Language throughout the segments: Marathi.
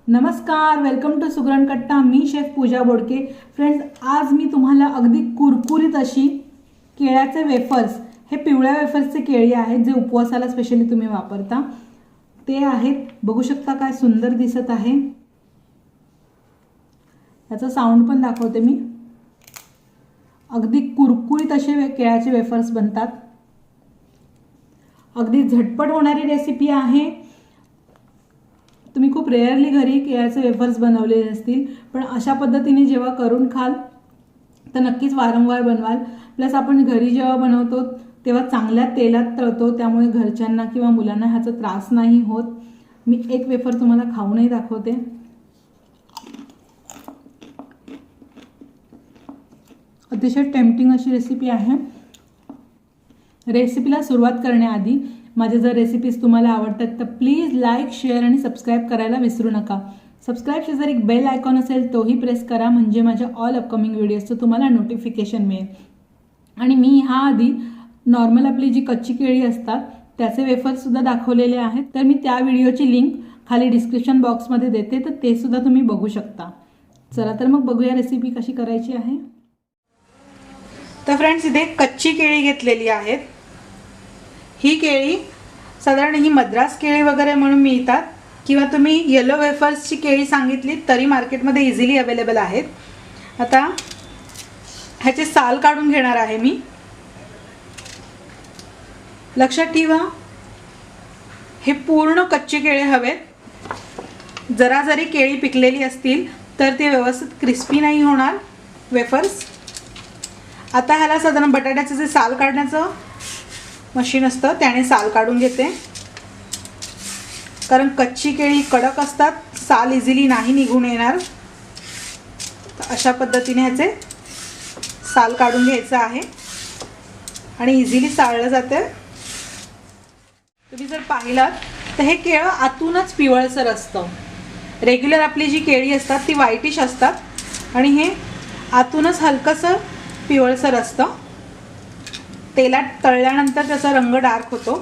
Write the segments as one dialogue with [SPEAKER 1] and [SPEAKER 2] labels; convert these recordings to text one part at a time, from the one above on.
[SPEAKER 1] नमस्कार, वेलकम टू सुगरण कट्टा। मी शेफ पूजा बोडके। फ्रेंड्स, आज मी तुम्हाला अगदी कुरकुरीत अशी केळ्याचे वेफर्स, हे पिवळ्या वेफर्सचे केळी आहेत जे उपवासाला स्पेशली तुम्ही वापरता ते आहेत। बघू शकता काय सुंदर दिसत आहे। याचा साऊंड पण दाखवते मी। अगदी कुरकुरीत असे केळ्याचे वेफर्स बनतात। अगदी झटपट होणारी रेसिपी आहे। तुम्ही खूप रेअरली घरी केळ्याचे वेफर्स बनवलेले असतील, पण अशा पद्धतीने जेव्हा करून खाल तर नक्कीच वारंवार बनवाल। प्लस आपण घरी जेव्हा बनवतो तेव्हा चांगल्या तेलात तळतो, त्यामुळे घरच्यांना किंवा मुलांना ह्याचा त्रास नाही होत। मी एक वेफर तुम्हाला खाऊनही दाखवते। अतिशय टेम्पटिंग अशी रेसिपी आहे। रेसिपीला सुरुवात करण्याआधी माझे जर रेसिपीज तुम्हाला आवडतात तर प्लीज लाईक, शेअर आणि सबस्क्राईब करायला विसरू नका। सबस्क्राईबचे जर एक बेल आयकॉन असेल तोही प्रेस करा, म्हणजे माझ्या ऑल अपकमिंग व्हिडिओजचं तुम्हाला नोटिफिकेशन मिळेल। आणि मी ह्या आधी नॉर्मल आपली जी कच्ची केळी असतात त्याचे वेफर्स सुद्धा दाखवलेले आहेत, तर मी त्या व्हिडिओची लिंक खाली डिस्क्रिप्शन बॉक्समध्ये देते, तर ते सुद्धा तुम्ही बघू शकता। चला तर मग बघूया रेसिपी कशी करायची आहे। तर फ्रेंड्स, इथे कच्ची केळी घेतलेली आहेत। ही केळी साधारण ही मद्रास केळी वगैरे म्हणून मिळतात, किंवा तुम्ही येलो वेफर्सची केळी सांगितली तरी मार्केटमध्ये इझिली अवेलेबल आहेत। आता ह्याचे साल काढून घेणार आहे मी। लक्षात ठेवा, हे पूर्ण कच्चे केळे हवेत। जरा जरी केळी पिकलेली असतील तर ते व्यवस्थित क्रिस्पी नाही होणार वेफर्स। आता ह्याला साधारण बटाट्याचं जे साल काढण्याचं मशीन असतं त्याने साल काढून घेते, कारण कच्ची केळी कडक असतात, साल इझिली नाही निघून येणार। तर अशा पद्धतीने ह्याचे साल काढून घ्यायचं आहे आणि इझिली साळलं जाते। तुम्ही जर पाहिलात तर हे केळं आतूनच पिवळसर असतं। रेग्युलर आपली जी केळी असतात ती व्हाईटिश असतात आणि हे आतूनच हलकंसं पिवळसर असतं। तेलात तळल्यानंतर त्याचा रंग डार्क होतो।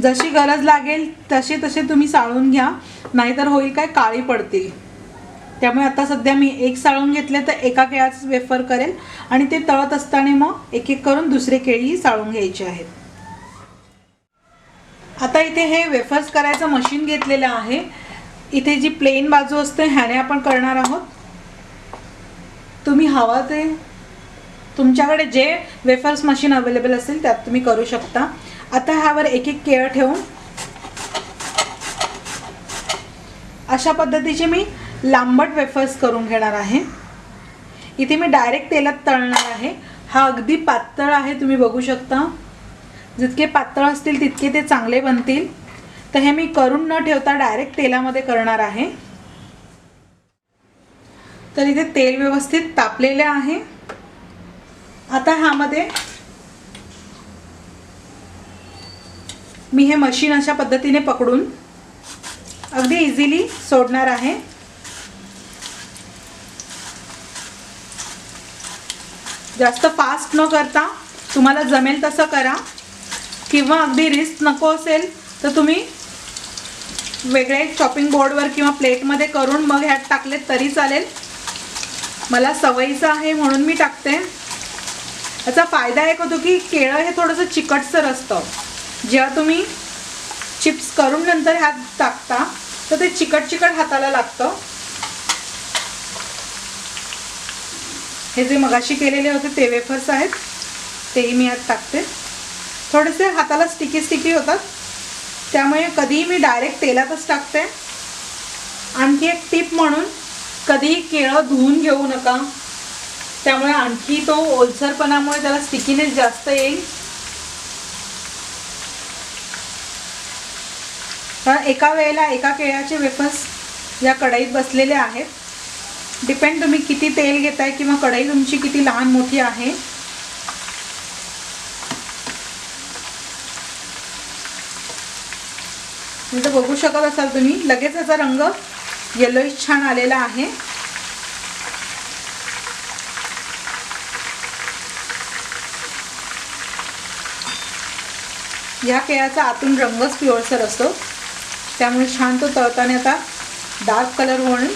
[SPEAKER 1] जशी गरज लागेल तसे तसे तुम्ही साळून घ्या, नाहीतर होईल काय, काळी पडतील। त्यामुळे आता सध्या मी एक साळून घेतले तर एका केळाचं वेफर करेल आणि ते तळत असताना मग एक एक करून दुसरे केळी साळून घ्यायचे आहेत। आता इथे हे वेफर्स करायचं मशीन घेतलेलं आहे। इथे जी प्लेन बाजू असते ह्याने आपण करणार आहोत। तुम्ही हवा ते तुमच्याकडे जे वेफर्स मशीन अवेलेबल असेल त्यात तुम्ही करू शकता। आता ह्यावर एक एक केळ ठेवून अशा पद्धतीचे मी लांबट वेफर्स करून घेणार आहे। इथे मी डायरेक्ट तेलात तळणार आहे। हा अगदी पातळ आहे, तुम्ही बघू शकता। जितके पातळ असतील तितके ते चांगले बनतील। तर हे मी करून न ठेवता डायरेक्ट तेलामध्ये करणार आहे। तर इथे तेल व्यवस्थित तापलेले आहे। आता ह्यामध्ये मी हे मशीन अशा पद्धतीने पकडून अगदी इझिली सोडणार आहे। जास्त फास्ट न करता तुम्हाला जमेल तसं करा, किंवा अगदी रिस्क नको असेल तर तुम्ही वेगळे चॉपिंग बोर्डवर किंवा प्लेटमध्ये करून मग ह्यात टाकले तरी चालेल। मला सवयीचं आहे म्हणून मी टाकते। याचा फायदा एक होतो की केळं हे थोडंसं चिकटसर असतं। जेव्हा तुम्ही चिप्स करून नंतर ह्यात टाकता तर ते चिकट चिकट हाताला लागतं। हे जे मगाशी केलेले होते ते वेफर्स आहेत तेही मी यात टाकते। थोडेसे हाताला स्टिकी स्टिकी होतात, त्यामुळे कधीही मी डायरेक्ट तेलातच टाकते। आणखी एक टिप म्हणून, कधीही केळं धुवून घेऊ नका, त्यामुळे आणखी तो ओलसरपणामुळे त्याला स्टिकीनेस जास्त येईल। कारण एका वेळेला एका केळ्याचे वेफर्स या कढईत बसलेले आहेत। डिपेंड तुम्ही किती तेल घेताय किंवा कढई तुमची किती लहान मोठी आहे। तर बघू शकत असाल तुम्ही, लगेच याचा रंग येलोइश छान आलेला आहे। या केळ्याचा आतून रंगच पिवळसर असतो। त्यामुळे छान तो तळताना आता डार्क कलर होईल.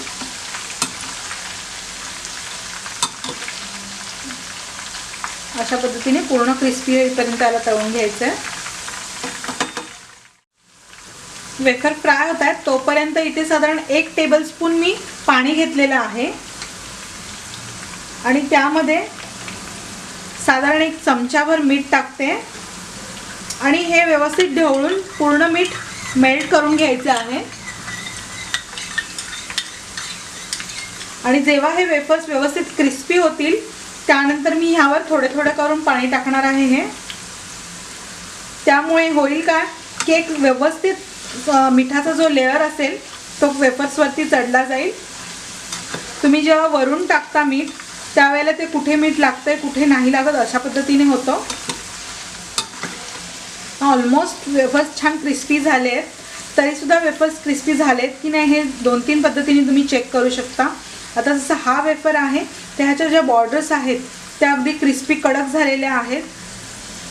[SPEAKER 1] अशा पद्धतीने पूर्ण क्रिस्पी होईपर्यंत त्याला तळून घ्यायचं आहे. वेफर फ्राय होत आहेत तोपर्यंत इथे साधारण 1 टेबलस्पून मी पाणी घेतलेलं आहे आणि त्यामध्ये साधारण 1 चमचाभर मीठ टाकते आणि हे व्यवस्थित ढवळून पूर्ण मीठ मेल्ट करून घ्यायचं आहे. आणि जेव्हा हे वेफर्स व्यवस्थित क्रिस्पी होतील त्यानंतर मी ह्यावर थोडे थोडे करून पाणी टाकणार आहे. हे त्यामुळे होईल काय की एक व्यवस्थित मिठाचा जो लेअर असेल तो वेफर्सवरती चढला जाईल. तुम्ही जेव्हा वरून टाकता मीठ त्यावेळेला ते कुठे मीठ लागतंय कुठे नाही लागत अशा पद्धतीने होतं. ऑलमोस्ट वेफर्स छान क्रिस्पी झाले आहेत. तरीसुद्धा वेफर्स क्रिस्पी झालेत की नाही हे 2-3 पद्धतीने तुम्ही चेक करू शकता. आता जसं हा वेफर आहे त्याच्या ज्या बॉर्डर्स आहेत त्या अगदी क्रिस्पी कडक झालेल्या आहेत.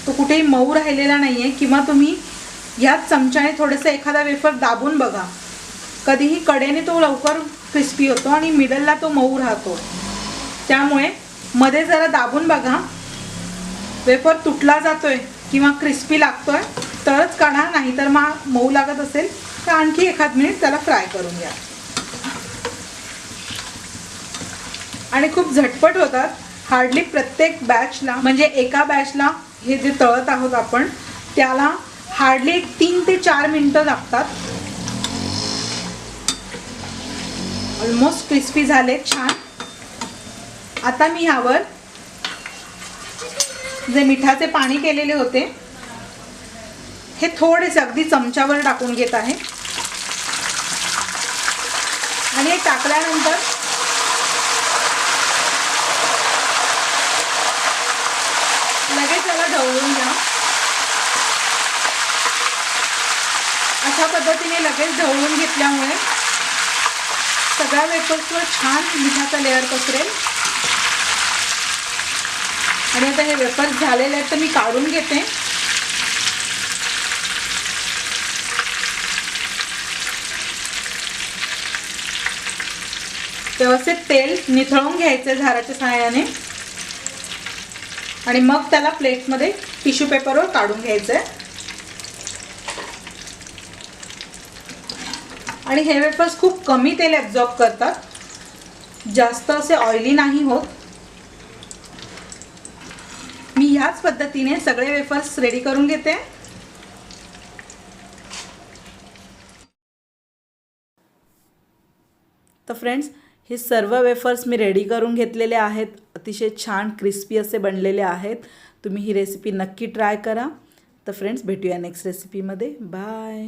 [SPEAKER 1] तो कुठेही मऊ राहिलेला नाही आहे. किंवा तुम्ही ह्याच चमच्याने थोडंसं एखादा वेफर दाबून बघा. कधीही कडेने तो लवकर क्रिस्पी होतो आणि मिडलला तो मऊ राहतो. त्यामुळे मध्ये जरा दाबून बघा. वेफर तुटला जातोय किंवा क्रिस्पी लागतोय तरच काढा, नाहीतर मग मऊ लागत असेल तर आणखी 1 मिनिट त्याला फ्राय करून घ्या. आणि खूप झटपट होतात. हार्डली प्रत्येक बॅचला म्हणजे एका बॅचला हे जे तळत आहोत आपण त्याला हार्डली 3 ते 4 मिनिटं लागतात. ऑलमोस्ट क्रिस्पी झाले छान. आता मी ह्यावर जे मिठाचे पाणी केलेले होते हे थोडेसे अगदी चमच्यावर टाकून घेत आहे. आणि हे टाकल्यानंतर लगेच त्याला ढवळून घ्या. अशा पद्धतीने लगेच ढवळून घेतल्यामुळे सगळ्या वेफर्सवर छान मिठाचा लेअर पसरेल. आणि आता हे वेफर्स झालेले आहेत तर मी काढून घेते. व्यवस्थित तेल निथळून घ्यायचं झाराच्या सहाय्याने आणि मग त्याला प्लेटमध्ये टिश्यू पेपरवर काढून घ्यायचं आहे. आणि हे वेफर्स खूप कमी तेल ॲब्झॉर्ब करतात. जास्त असे ऑइली नाही होत. मी ह्याच पद्धतीने सगळे वेफर्स रेडी करून घेते. तर फ्रेंड्स हे सर्व वेफर्स मी रेडी करून घेतलेले आहेत. अतिशय छान क्रिस्पी असे बनलेले आहेत. तुम्ही ही रेसिपी नक्की ट्राय करा. तर फ्रेंड्स भेटूया नेक्स्ट रेसिपीमध्ये. बाय.